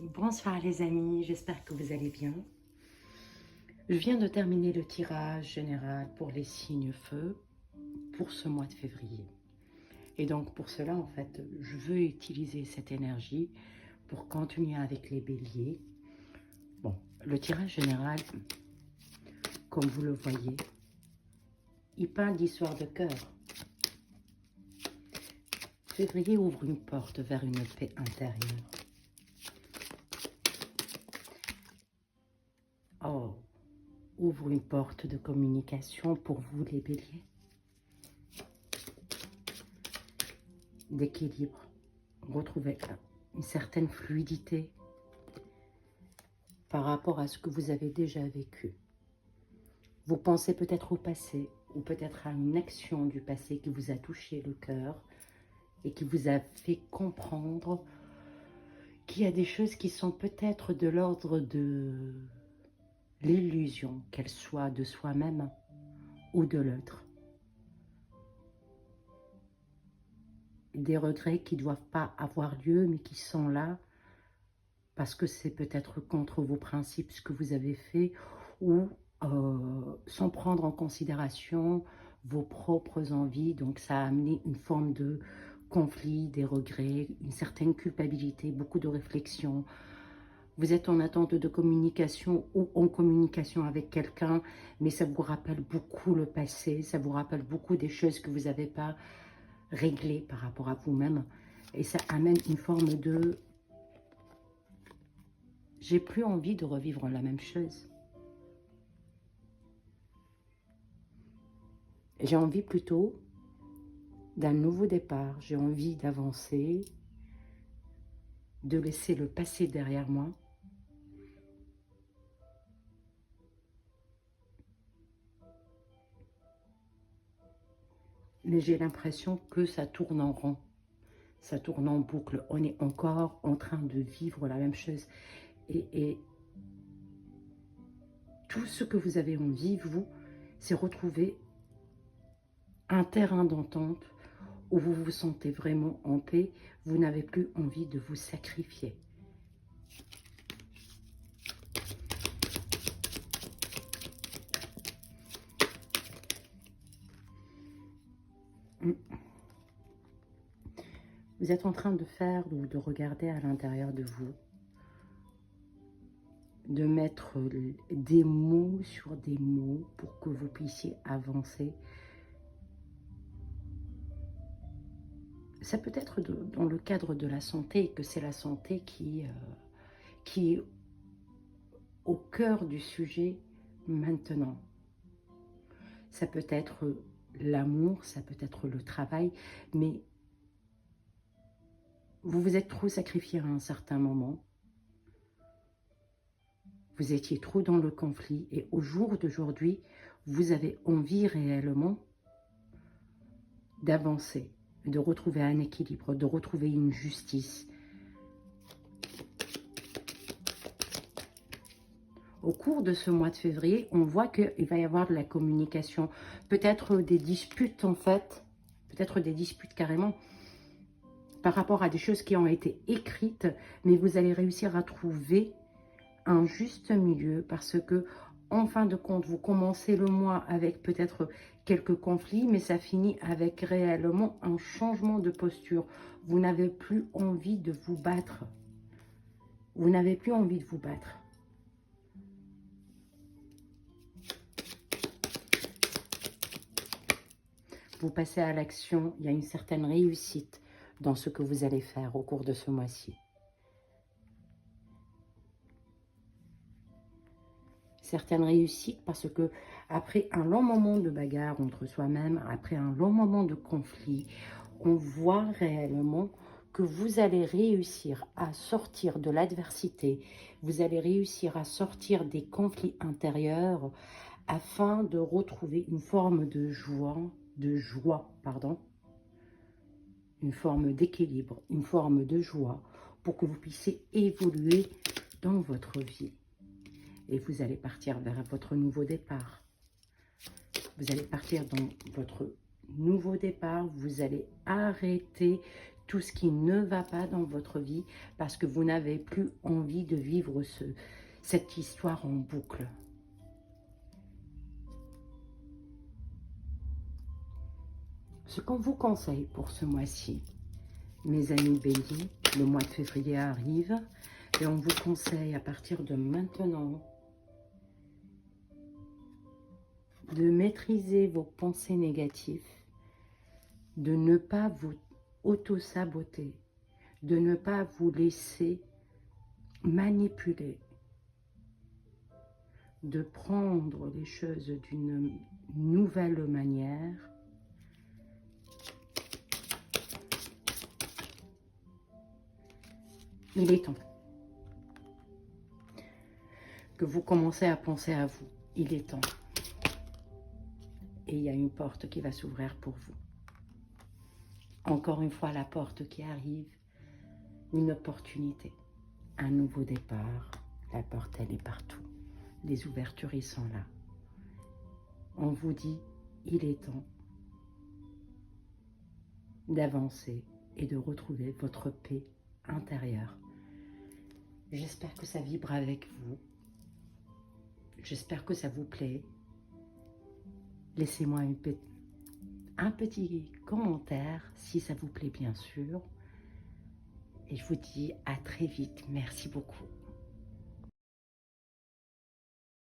Bonsoir les amis, j'espère que vous allez bien. Je viens de terminer le tirage général pour les signes feu pour ce mois de février. Et donc pour cela, en fait, je veux utiliser cette énergie pour continuer avec les béliers. Bon, le tirage général, comme vous le voyez, il parle d'histoire de cœur. Février ouvre une porte vers une paix intérieure. Oh, ouvre une porte de communication pour vous les béliers. D'équilibre, retrouvez une certaine fluidité par rapport à ce que vous avez déjà vécu. Vous pensez peut-être au passé ou peut-être à une action du passé qui vous a touché le cœur et qui vous a fait comprendre qu'il y a des choses qui sont peut-être de l'ordre de l'illusion, qu'elle soit de soi-même ou de l'autre. Des regrets qui ne doivent pas avoir lieu mais qui sont là parce que c'est peut-être contre vos principes ce que vous avez fait ou sans prendre en considération vos propres envies. Donc ça a amené une forme de conflit, des regrets, une certaine culpabilité, beaucoup de réflexion. Vous êtes en attente de communication ou en communication avec quelqu'un, mais ça vous rappelle beaucoup le passé, ça vous rappelle beaucoup des choses que vous n'avez pas réglées par rapport à vous-même. Et ça amène une forme de « j'ai plus envie de revivre la même chose ». J'ai envie plutôt d'un nouveau départ. J'ai envie d'avancer, de laisser le passé derrière moi. Mais j'ai l'impression que ça tourne en rond. Ça tourne en boucle. On est encore en train de vivre la même chose. Et tout ce que vous avez envie, vous, c'est retrouver un terrain d'entente où vous vous sentez vraiment en paix, vous n'avez plus envie de vous sacrifier. Vous êtes en train de faire ou de regarder à l'intérieur de vous, de mettre des mots sur des mots pour que vous puissiez avancer. Ça peut être dans le cadre de la santé, que c'est la santé qui est au cœur du sujet maintenant. Ça peut être l'amour, ça peut être le travail, mais vous vous êtes trop sacrifié à un certain moment. Vous étiez trop dans le conflit et au jour d'aujourd'hui, vous avez envie réellement d'avancer, de retrouver un équilibre, de retrouver une justice. Au cours de ce mois de février, on voit qu'il va y avoir de la communication, peut-être des disputes en fait, peut-être des disputes carrément, par rapport à des choses qui ont été écrites, mais vous allez réussir à trouver un juste milieu parce que, en fin de compte, vous commencez le mois avec peut-être quelques conflits, mais ça finit avec réellement un changement de posture. Vous n'avez plus envie de vous battre. Vous n'avez plus envie de vous battre. Vous passez à l'action, il y a une certaine réussite dans ce que vous allez faire au cours de ce mois-ci. Certaines réussites parce que après un long moment de bagarre entre soi-même, après un long moment de conflit, on voit réellement que vous allez réussir à sortir de l'adversité, vous allez réussir à sortir des conflits intérieurs afin de retrouver une forme de joie, une forme d'équilibre, une forme de joie pour que vous puissiez évoluer dans votre vie. Et vous allez partir vers votre nouveau départ. Vous allez partir dans votre nouveau départ. Vous allez arrêter tout ce qui ne va pas dans votre vie parce que vous n'avez plus envie de vivre cette histoire en boucle. Ce qu'on vous conseille pour ce mois-ci, mes amis bénis, le mois de février arrive et on vous conseille à partir de maintenant de maîtriser vos pensées négatives, de ne pas vous auto-saboter, de ne pas vous laisser manipuler, de prendre les choses d'une nouvelle manière. Il est temps que vous commencez à penser à vous. Il est temps. Et il y a une porte qui va s'ouvrir pour vous. Encore une fois, la porte qui arrive, une opportunité, un nouveau départ. La porte, elle est partout. Les ouvertures, ils sont là. On vous dit, il est temps d'avancer et de retrouver votre paix intérieure. J'espère que ça vibre avec vous. J'espère que ça vous plaît. Laissez-moi un petit commentaire si ça vous plaît, bien sûr. Et je vous dis à très vite. Merci beaucoup.